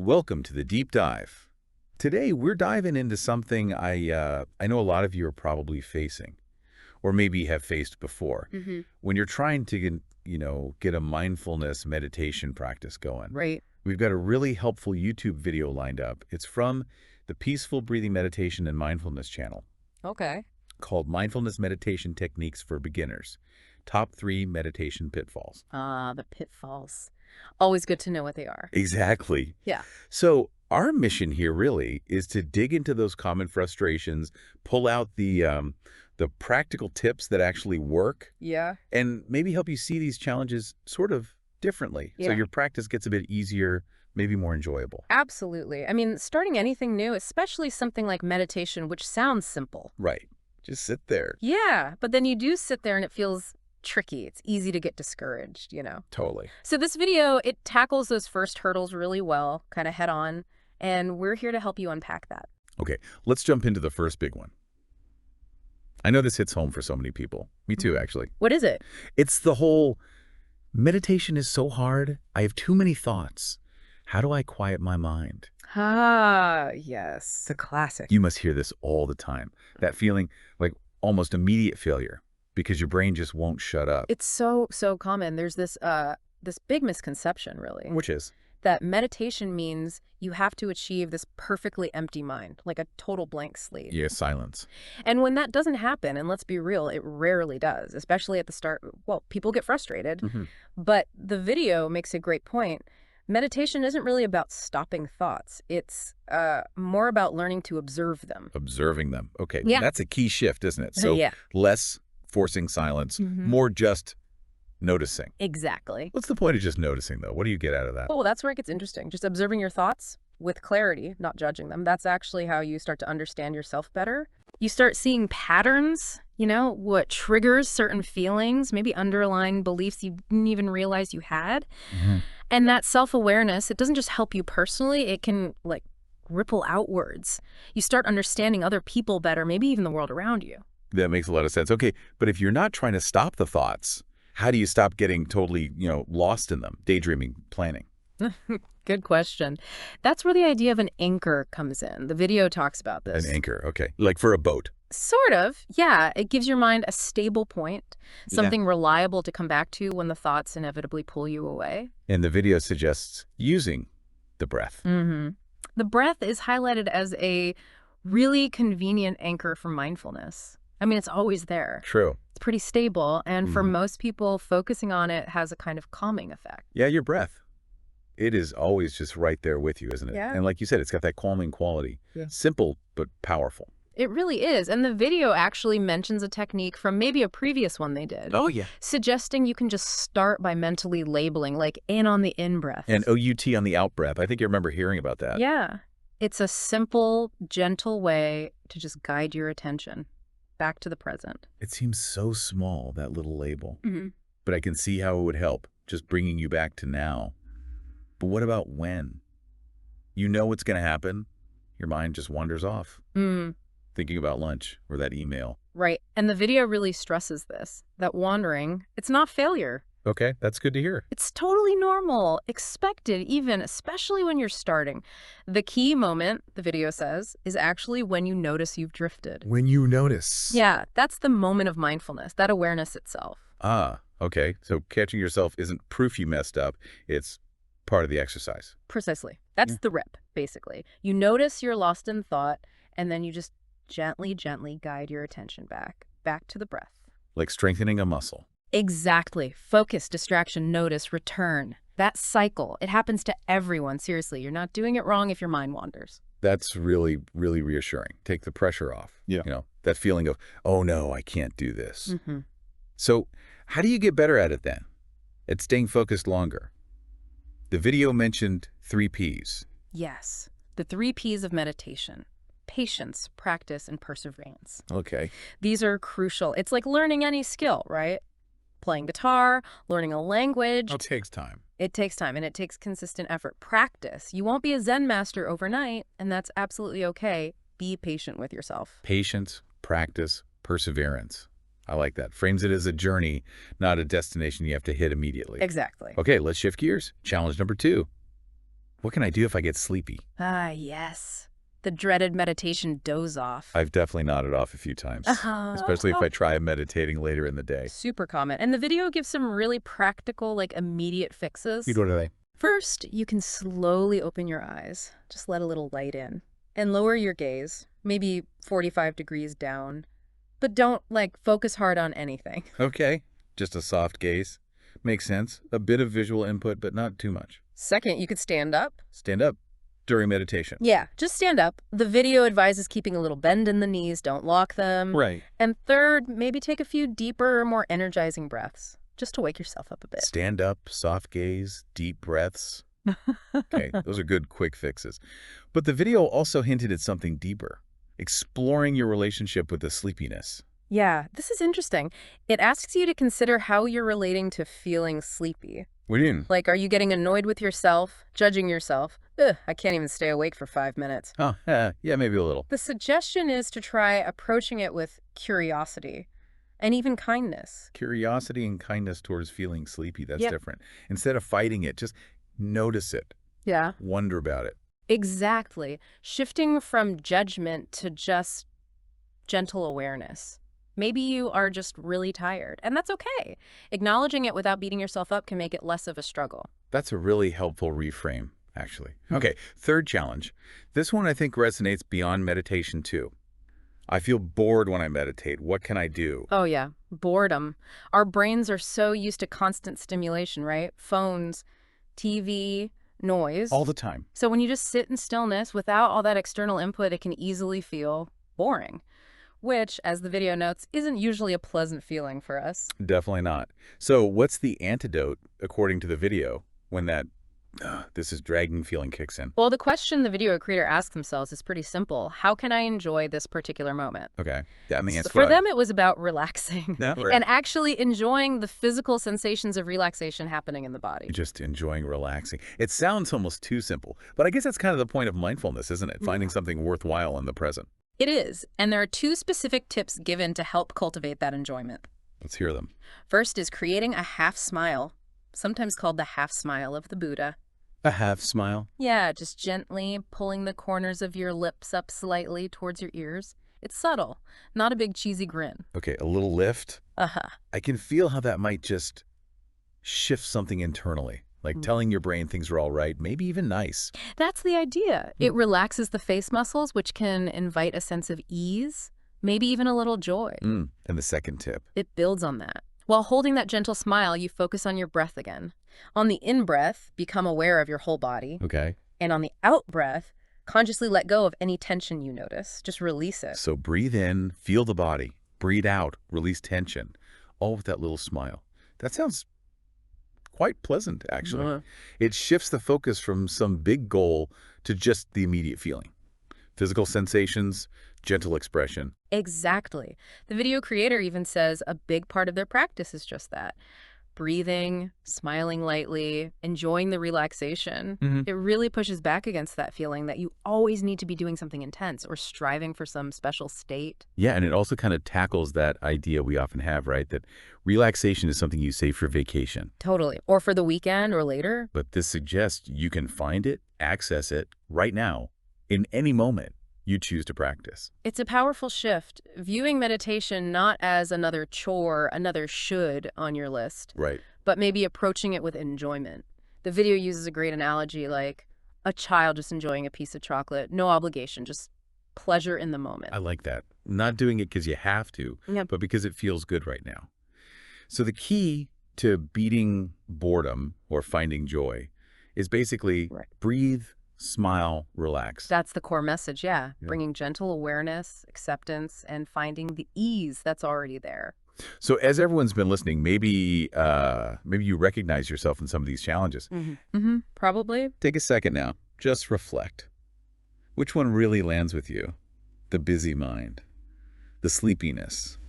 Welcome to the deep dive. Today we're diving into something I know a lot of you are probably facing, or maybe have faced before. When you're trying to get a mindfulness meditation practice going. Right. We've got a really helpful YouTube video lined up. It's from the Peaceful Breathing Meditation and Mindfulness channel. Okay. Called Mindfulness Meditation Techniques for Beginners. Top 3 meditation pitfalls. Ah, the pitfalls. Always good to know what they are. Exactly. Yeah. So our mission here really is to dig into those common frustrations, pull out the practical tips that actually work, Yeah. and maybe help you see these challenges sort of differently. So Yeah. your practice gets a bit easier, maybe more enjoyable. Absolutely. I mean, starting anything new, especially something like meditation, which sounds simple. Right. Just sit there. Yeah. But then you do sit there and it feels tricky. It's easy to get discouraged, Totally. So this video, it tackles those first hurdles really well, kind of head on, and we're here to help you unpack that. Okay, let's jump into the first big one. I know this hits home for so many people. Me too, actually. What is it? It's the whole meditation is so hard. I have too many thoughts. How do I quiet my mind? Ah, yes. The classic. You must hear this all the time. That feeling like almost immediate failure because your brain just won't shut up. It's so common. There's this big misconception, really. Which is? That meditation means you have to achieve this perfectly empty mind, like a total blank slate. Yeah, silence. And when that doesn't happen, and let's be real, it rarely does, especially at the start. Well, people get frustrated, but the video makes a great point. Meditation isn't really about stopping thoughts. It's more about learning to observe them. Observing them. Okay, Yeah. That's a key shift, isn't it? So Yeah. less forcing silence, more just noticing. Exactly. What's the point of just noticing, though? What do you get out of that? Well, that's where it gets interesting. Just observing your thoughts with clarity, not judging them. That's actually how you start to understand yourself better. You start seeing patterns, what triggers certain feelings, maybe underlying beliefs you didn't even realize you had. And that self-awareness, it doesn't just help you personally, it can ripple outwards. You start understanding other people better, maybe even the world around you. That makes a lot of sense. Okay, but if you're not trying to stop the thoughts, how do you stop getting totally, lost in them? Daydreaming, planning. Good question. That's where the idea of an anchor comes in. The video talks about this. An anchor, okay. Like for a boat. Sort of, yeah. It gives your mind a stable point, something reliable to come back to when the thoughts inevitably pull you away. And the video suggests using the breath. The breath is highlighted as a really convenient anchor for mindfulness. I mean, it's always there. True. It's pretty stable, and for most people, focusing on it has a kind of calming effect. Yeah, your breath. It is always just right there with you, isn't it? Yeah. And like you said, it's got that calming quality. Yeah. Simple, but powerful. It really is. And the video actually mentions a technique from maybe a previous one they did. Oh, yeah. Suggesting you can just start by mentally labeling, like in on the in-breath. And OUT on the out-breath. I think you remember hearing about that. Yeah. It's a simple, gentle way to just guide your attention back to the present. It seems so small, that little label. But I can see how it would help, just bringing you back to now. But what about when? You know what's going to happen. Your mind just wanders off. Thinking about lunch or that email. Right. And the video really stresses this, that wandering, it's not failure. Okay, that's good to hear. It's totally normal, expected even, especially when you're starting. The key moment, the video says, is actually when you notice you've drifted. When you notice. Yeah, that's the moment of mindfulness, that awareness itself. Ah, okay. So catching yourself isn't proof you messed up. It's part of the exercise. Precisely. That's the rip, basically. You notice you're lost in thought, and then you just gently guide your attention back to the breath. Like strengthening a muscle. Exactly. Focus, distraction, notice, return. That cycle, it happens to everyone. Seriously, you're not doing it wrong if your mind wanders. That's really, really reassuring. Take the pressure off. Yeah. That feeling of, oh no, I can't do this. So how do you get better at it then? At staying focused longer? The video mentioned 3 Ps. Yes. The 3 Ps of meditation. Patience, practice, and perseverance. Okay. These are crucial. It's like learning any skill, right? Playing guitar, learning a language. It takes time. It takes time, and it takes consistent effort. Practice. You won't be a Zen master overnight, and that's absolutely okay. Be patient with yourself. Patience, practice, perseverance. I like that. Frames it as a journey, not a destination you have to hit immediately. Exactly. Okay, let's shift gears. Challenge number 2. What can I do if I get sleepy? Ah, yes. The dreaded meditation doze off. I've definitely nodded off a few times, especially if I try meditating later in the day. Super common. And the video gives some really practical, like immediate fixes. What are they? First, you can slowly open your eyes. Just let a little light in. And lower your gaze, maybe 45 degrees down. But don't, focus hard on anything. Okay, just a soft gaze. Makes sense. A bit of visual input, but not too much. Second, you could stand up. Stand up during meditation. Yeah, just stand up. The video advises keeping a little bend in the knees. Don't lock them. Right. And third, maybe take a few deeper, more energizing breaths, just to wake yourself up a bit. Stand up, soft gaze, deep breaths. Okay, those are good quick fixes. But the video also hinted at something deeper, exploring your relationship with the sleepiness. Yeah, this is interesting. It asks you to consider how you're relating to feeling sleepy. What do you mean? Like, are you getting annoyed with yourself, judging yourself? Ugh, I can't even stay awake for 5 minutes. Oh, yeah, maybe a little. The suggestion is to try approaching it with curiosity and even kindness. Curiosity and kindness towards feeling sleepy, that's Yep. different. Instead of fighting it, just notice it. Yeah. Wonder about it. Exactly. Shifting from judgment to just gentle awareness. Maybe you are just really tired, and that's okay. Acknowledging it without beating yourself up can make it less of a struggle. That's a really helpful reframe, actually. Okay, third challenge. This one I think resonates beyond meditation too. I feel bored when I meditate. What can I do? Oh yeah, boredom. Our brains are so used to constant stimulation, right? Phones, TV, noise. All the time. So when you just sit in stillness without all that external input, it can easily feel boring, which, as the video notes, isn't usually a pleasant feeling for us. Definitely not. So what's the antidote, according to the video, when that this is dragging feeling kicks in? Well, the question the video creator asks themselves is pretty simple. How can I enjoy this particular moment? Okay. Yeah, and the answer For them, it was about relaxing Yeah, right. and actually enjoying the physical sensations of relaxation happening in the body. Just enjoying relaxing. It sounds almost too simple, but I guess that's kind of the point of mindfulness, isn't it? Finding something worthwhile in the present. It is, and there are 2 specific tips given to help cultivate that enjoyment. Let's hear them. First is creating a half smile, sometimes called the half smile of the Buddha. A half smile. Yeah, just gently pulling the corners of your lips up slightly towards your ears. It's subtle, not a big cheesy grin. Okay, a little lift. Uh-huh. I can feel how that might just shift something internally, like telling your brain things are all right, maybe even nice. That's the idea. It relaxes the face muscles, which can invite a sense of ease, maybe even a little joy. And the second tip. It builds on that. While holding that gentle smile, you focus on your breath again. On the in-breath, become aware of your whole body. Okay. And on the out-breath, consciously let go of any tension you notice. Just release it. So breathe in, feel the body. Breathe out, release tension. All with that little smile. That sounds quite pleasant, actually. It shifts the focus from some big goal to just the immediate feeling. Physical sensations, gentle expression. Exactly. The video creator even says a big part of their practice is just that. Breathing, smiling lightly, enjoying the relaxation. It really pushes back against that feeling that you always need to be doing something intense or striving for some special state. Yeah, and it also kind of tackles that idea we often have, right? That relaxation is something you save for vacation. Totally. Or for the weekend or later. But this suggests you can find it, access it right now, in any moment you choose to practice. It's a powerful shift, viewing meditation not as another chore, another should on your list, Right. but maybe approaching it with enjoyment. The video uses a great analogy like a child just enjoying a piece of chocolate, no obligation, just pleasure in the moment. I like that. Not doing it because you have to, Yep. but because it feels good right now. So the key to beating boredom or finding joy is basically Right. breathe, smile, relax. That's the core message, yeah. Yeah. Bringing gentle awareness, acceptance, and finding the ease that's already there. So as everyone's been listening, maybe you recognize yourself in some of these challenges. Probably. Take a second now. Just reflect. Which one really lands with you? The busy mind, the sleepiness,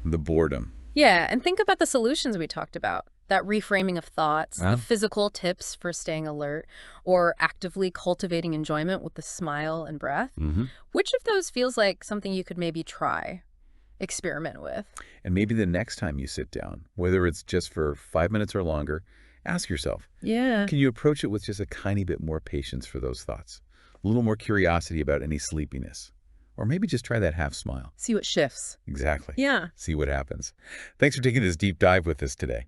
the boredom. Yeah, and think about the solutions we talked about. That reframing of thoughts, Wow. the physical tips for staying alert, or actively cultivating enjoyment with the smile and breath. Which of those feels like something you could maybe try, experiment with? And maybe the next time you sit down, whether it's just for 5 minutes or longer, Ask yourself, Yeah. can you approach it with just a tiny bit more patience for those thoughts? A little more curiosity about any sleepiness? Or maybe just try that half smile. See what shifts. Exactly. Yeah. See what happens. Thanks for taking this deep dive with us today.